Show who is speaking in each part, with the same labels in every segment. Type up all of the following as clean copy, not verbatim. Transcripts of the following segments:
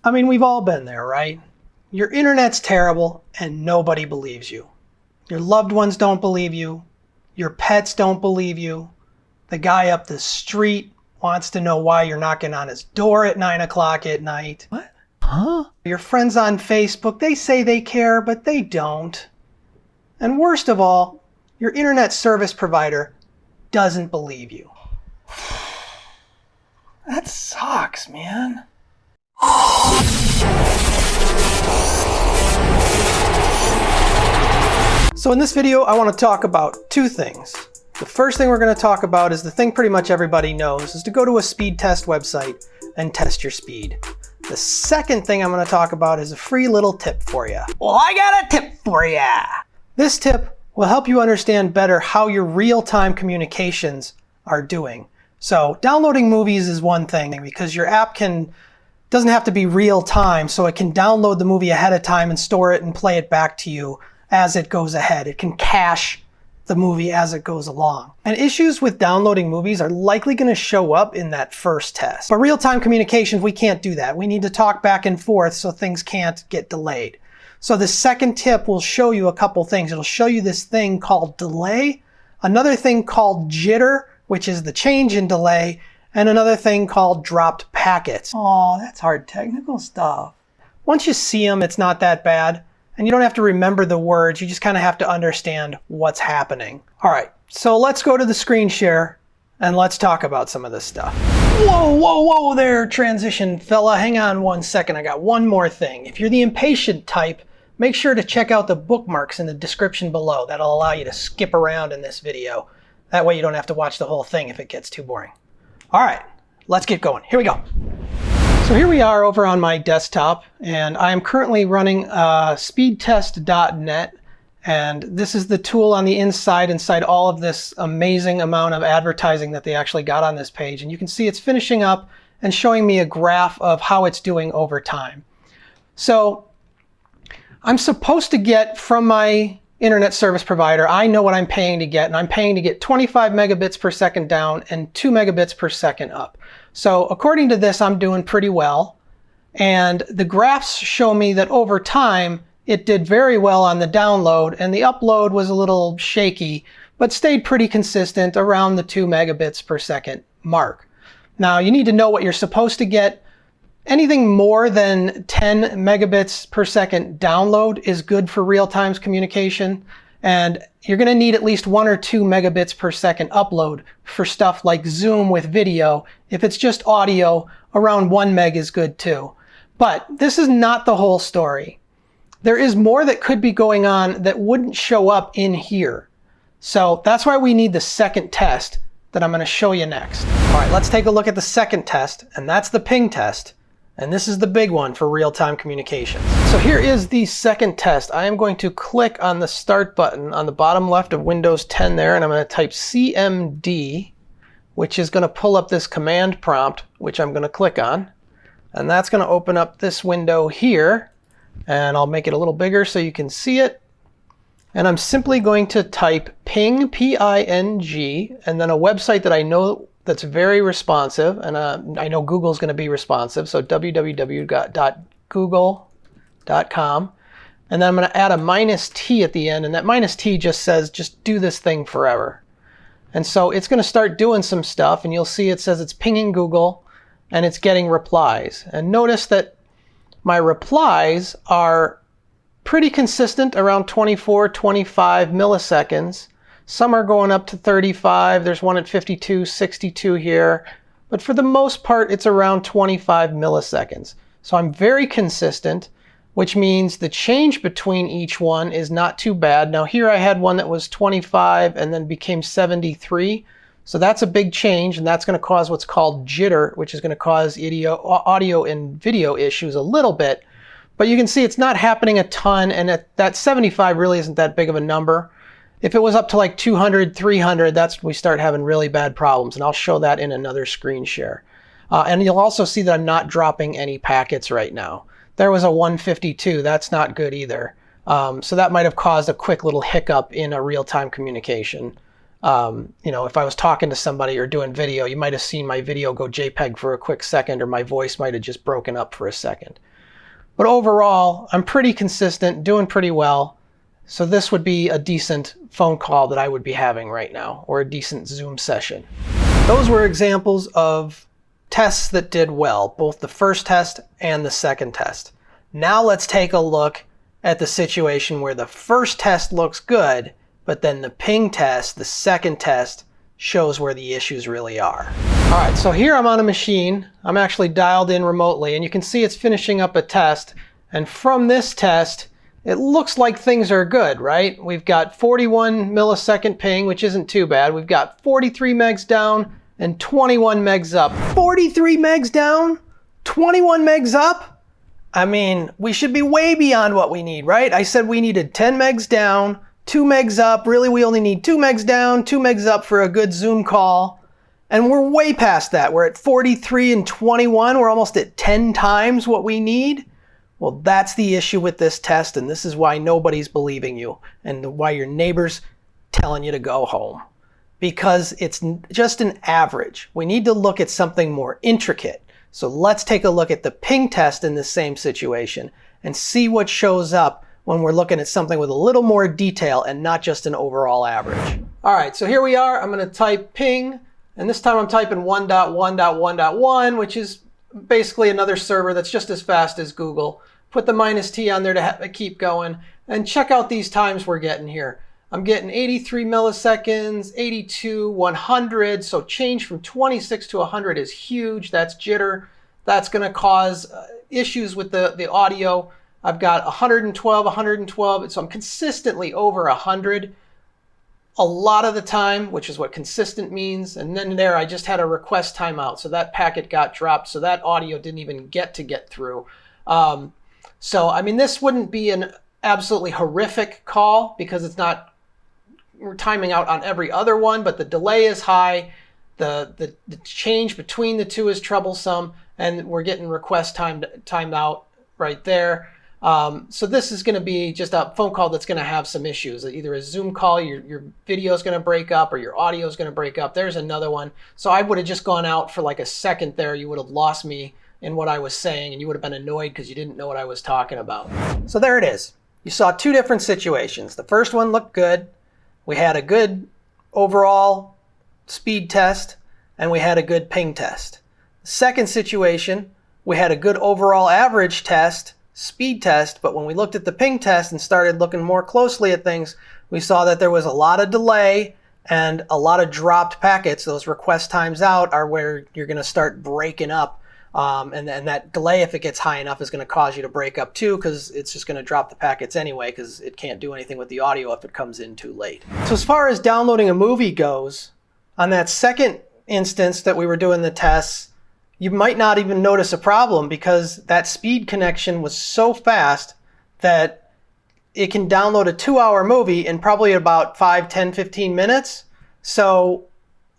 Speaker 1: I mean, we've all been there, right? Your internet's terrible and nobody believes you. Your loved ones don't believe you. Your pets don't believe you. The guy up the street wants to know why you're knocking on his door at 9 o'clock at night. What? Huh? Your friends on Facebook, they say they care, but they don't. And worst of all, your internet service provider doesn't believe you. That sucks, man. So in this video, I want to talk about two things. The first thing we're going to talk about is the thing pretty much everybody knows, is to go to a speed test website and test your speed. The second thing I'm going to talk about is a free little tip for you. Well, I got a tip for you. This tip will help you understand better how your real-time communications are doing. So downloading movies is one thing because your app doesn't have to be real time, so it can download the movie ahead of time and store it and play it back to you as it goes ahead. It can cache the movie as it goes along. And issues with downloading movies are likely going to show up in that first test. But real-time communications, we can't do that. We need to talk back and forth so things can't get delayed. So the second tip will show you a couple things. It'll show you this thing called delay, another thing called jitter, which is the change in delay, and another thing called dropped packets. Oh, that's hard technical stuff. Once you see them, it's not that bad. And you don't have to remember the words, you just kind of have to understand what's happening. All right, so let's go to the screen share and let's talk about some of this stuff. Whoa, whoa, whoa there, transition fella. Hang on one second, I got one more thing. If you're the impatient type, make sure to check out the bookmarks in the description below. That'll allow you to skip around in this video. That way you don't have to watch the whole thing if it gets too boring. All right, let's get going. Here we go. So here we are over on my desktop, and I am currently running speedtest.net, and this is the tool on the inside all of this amazing amount of advertising that they actually got on this page. And you can see it's finishing up and showing me a graph of how it's doing over time. So I'm supposed to get from my internet service provider, I know what I'm paying to get, and I'm paying to get 25 megabits per second down and 2 megabits per second up. So according to this, I'm doing pretty well. And the graphs show me that over time, it did very well on the download, and the upload was a little shaky, but stayed pretty consistent around the 2 megabits per second mark. Now, you need to know what you're supposed to get. Anything more than 10 megabits per second download is good for real-time communication. And you're going to need at least 1 or 2 megabits per second upload for stuff like Zoom with video. If it's just audio, around 1 meg is good too. But this is not the whole story. There is more that could be going on that wouldn't show up in here. So that's why we need the second test that I'm going to show you next. All right, let's take a look at the second test, and that's the ping test. And this is the big one for real-time communications. So here is the second test. I am going to click on the start button on the bottom left of Windows 10 there, and I'm going to type CMD, which is going to pull up this command prompt, which I'm going to click on. And that's going to open up this window here. And I'll make it a little bigger so you can see it. And I'm simply going to type ping, P-I-N-G, and then a website that I know that's very responsive, and I know Google's going to be responsive, so www.google.com. And then I'm going to add a -T at the end, and that -T just says, just do this thing forever. And so it's going to start doing some stuff, and you'll see it says it's pinging Google, and it's getting replies. And notice that my replies are pretty consistent, around 24, 25 milliseconds. Some are going up to 35. There's one at 52, 62 here. But for the most part, it's around 25 milliseconds. So I'm very consistent, which means the change between each one is not too bad. Now here I had one that was 25 and then became 73. So that's a big change, and that's going to cause what's called jitter, which is going to cause audio and video issues a little bit. But you can see it's not happening a ton, and that 75 really isn't that big of a number. If it was up to like 200, 300, that's when we start having really bad problems, and I'll show that in another screen share. And you'll also see that I'm not dropping any packets right now. There was a 152, that's not good either. So that might have caused a quick little hiccup in a real-time communication. You know, if I was talking to somebody or doing video, you might have seen my video go JPEG for a quick second, or my voice might have just broken up for a second. But overall, I'm pretty consistent, doing pretty well. So this would be a decent phone call that I would be having right now, or a decent Zoom session. Those were examples of tests that did well, both the first test and the second test. Now let's take a look at the situation where the first test looks good, but then the ping test, the second test, shows where the issues really are. All right, so here I'm on a machine. I'm actually dialed in remotely, and you can see it's finishing up a test. And from this test, it looks like things are good, right? We've got 41 millisecond ping, which isn't too bad. We've got 43 megs down and 21 megs up. 43 megs down, 21 megs up? I mean, we should be way beyond what we need, right? I said we needed 10 megs down, 2 megs up. Really, we only need 2 megs down, 2 megs up for a good Zoom call. And we're way past that. We're at 43 and 21. We're almost at 10 times what we need. Well, that's the issue with this test, and this is why nobody's believing you, and why your neighbor's telling you to go home. Because it's just an average. We need to look at something more intricate. So let's take a look at the ping test in this same situation and see what shows up when we're looking at something with a little more detail and not just an overall average. All right, so here we are. I'm going to type ping, and this time I'm typing 1.1.1.1, which is basically another server that's just as fast as Google. Put the -T on there to keep going, and check out these times we're getting here. I'm getting 83 milliseconds, 82, 100, so change from 26 to 100 is huge. That's jitter. That's going to cause issues with the audio. I've got 112, 112, so I'm consistently over 100 a lot of the time, which is what consistent means. And then there, I just had a request timeout, so that packet got dropped, so that audio didn't even get through. So, I mean, this wouldn't be an absolutely horrific call because it's not, we're timing out on every other one, but the delay is high, the change between the two is troublesome, and we're getting request timed out right there. So this is going to be just a phone call that's going to have some issues. Either a Zoom call, your video is going to break up, or your audio is going to break up. There's another one. So I would have just gone out for like a second there. You would have lost me in what I was saying, and you would have been annoyed because you didn't know what I was talking about. So there it is. You saw two different situations. The first one looked good. We had a good overall speed test, and we had a good ping test. The second situation, we had a good overall average test, speed test, but when we looked at the ping test and started looking more closely at things, we saw that there was a lot of delay and a lot of dropped packets. Those request times out are where you're going to start breaking up. And that delay, if it gets high enough, is going to cause you to break up too, because it's just going to drop the packets anyway, because it can't do anything with the audio if it comes in too late. So as far as downloading a movie goes, on that second instance that we were doing the tests, you might not even notice a problem because that speed connection was so fast that it can download a 2-hour movie in probably about 5, 10, 15 minutes. So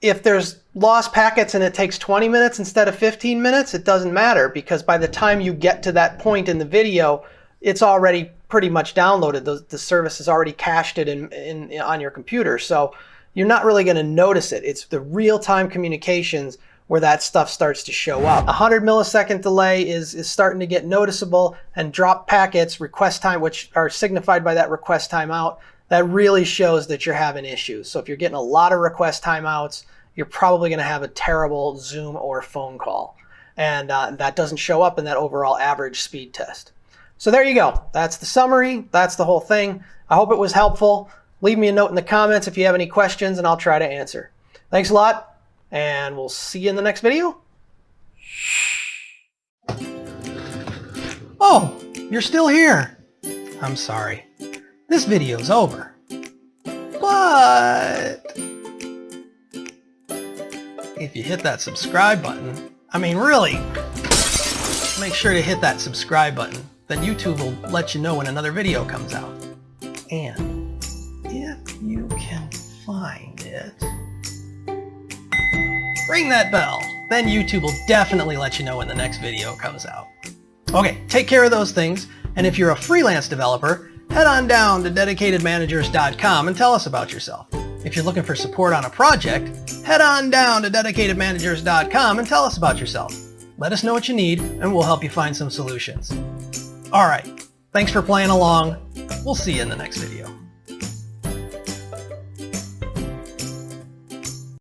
Speaker 1: if there's lost packets and it takes 20 minutes instead of 15 minutes, it doesn't matter, because by the time you get to that point in the video, it's already pretty much downloaded. The service has already cached it on your computer. So you're not really going to notice it. It's the real-time communications where that stuff starts to show up. 100 millisecond delay is starting to get noticeable, and drop packets, request time, which are signified by that request timeout, that really shows that you're having issues. So if you're getting a lot of request timeouts, you're probably going to have a terrible Zoom or phone call. And that doesn't show up in that overall average speed test. So there you go. That's the summary. That's the whole thing. I hope it was helpful. Leave me a note in the comments if you have any questions, and I'll try to answer. Thanks a lot, and we'll see you in the next video. Oh, you're still here. I'm sorry. This video's over. But if you hit that subscribe button, I mean really, make sure to hit that subscribe button. Then YouTube will let you know when another video comes out. And if you can find it, ring that bell. Then YouTube will definitely let you know when the next video comes out. Okay, take care of those things. And if you're a freelance developer, head on down to dedicatedmanagers.com and tell us about yourself. If you're looking for support on a project, head on down to dedicatedmanagers.com and tell us about yourself. Let us know what you need, and we'll help you find some solutions. All right, thanks for playing along. We'll see you in the next video.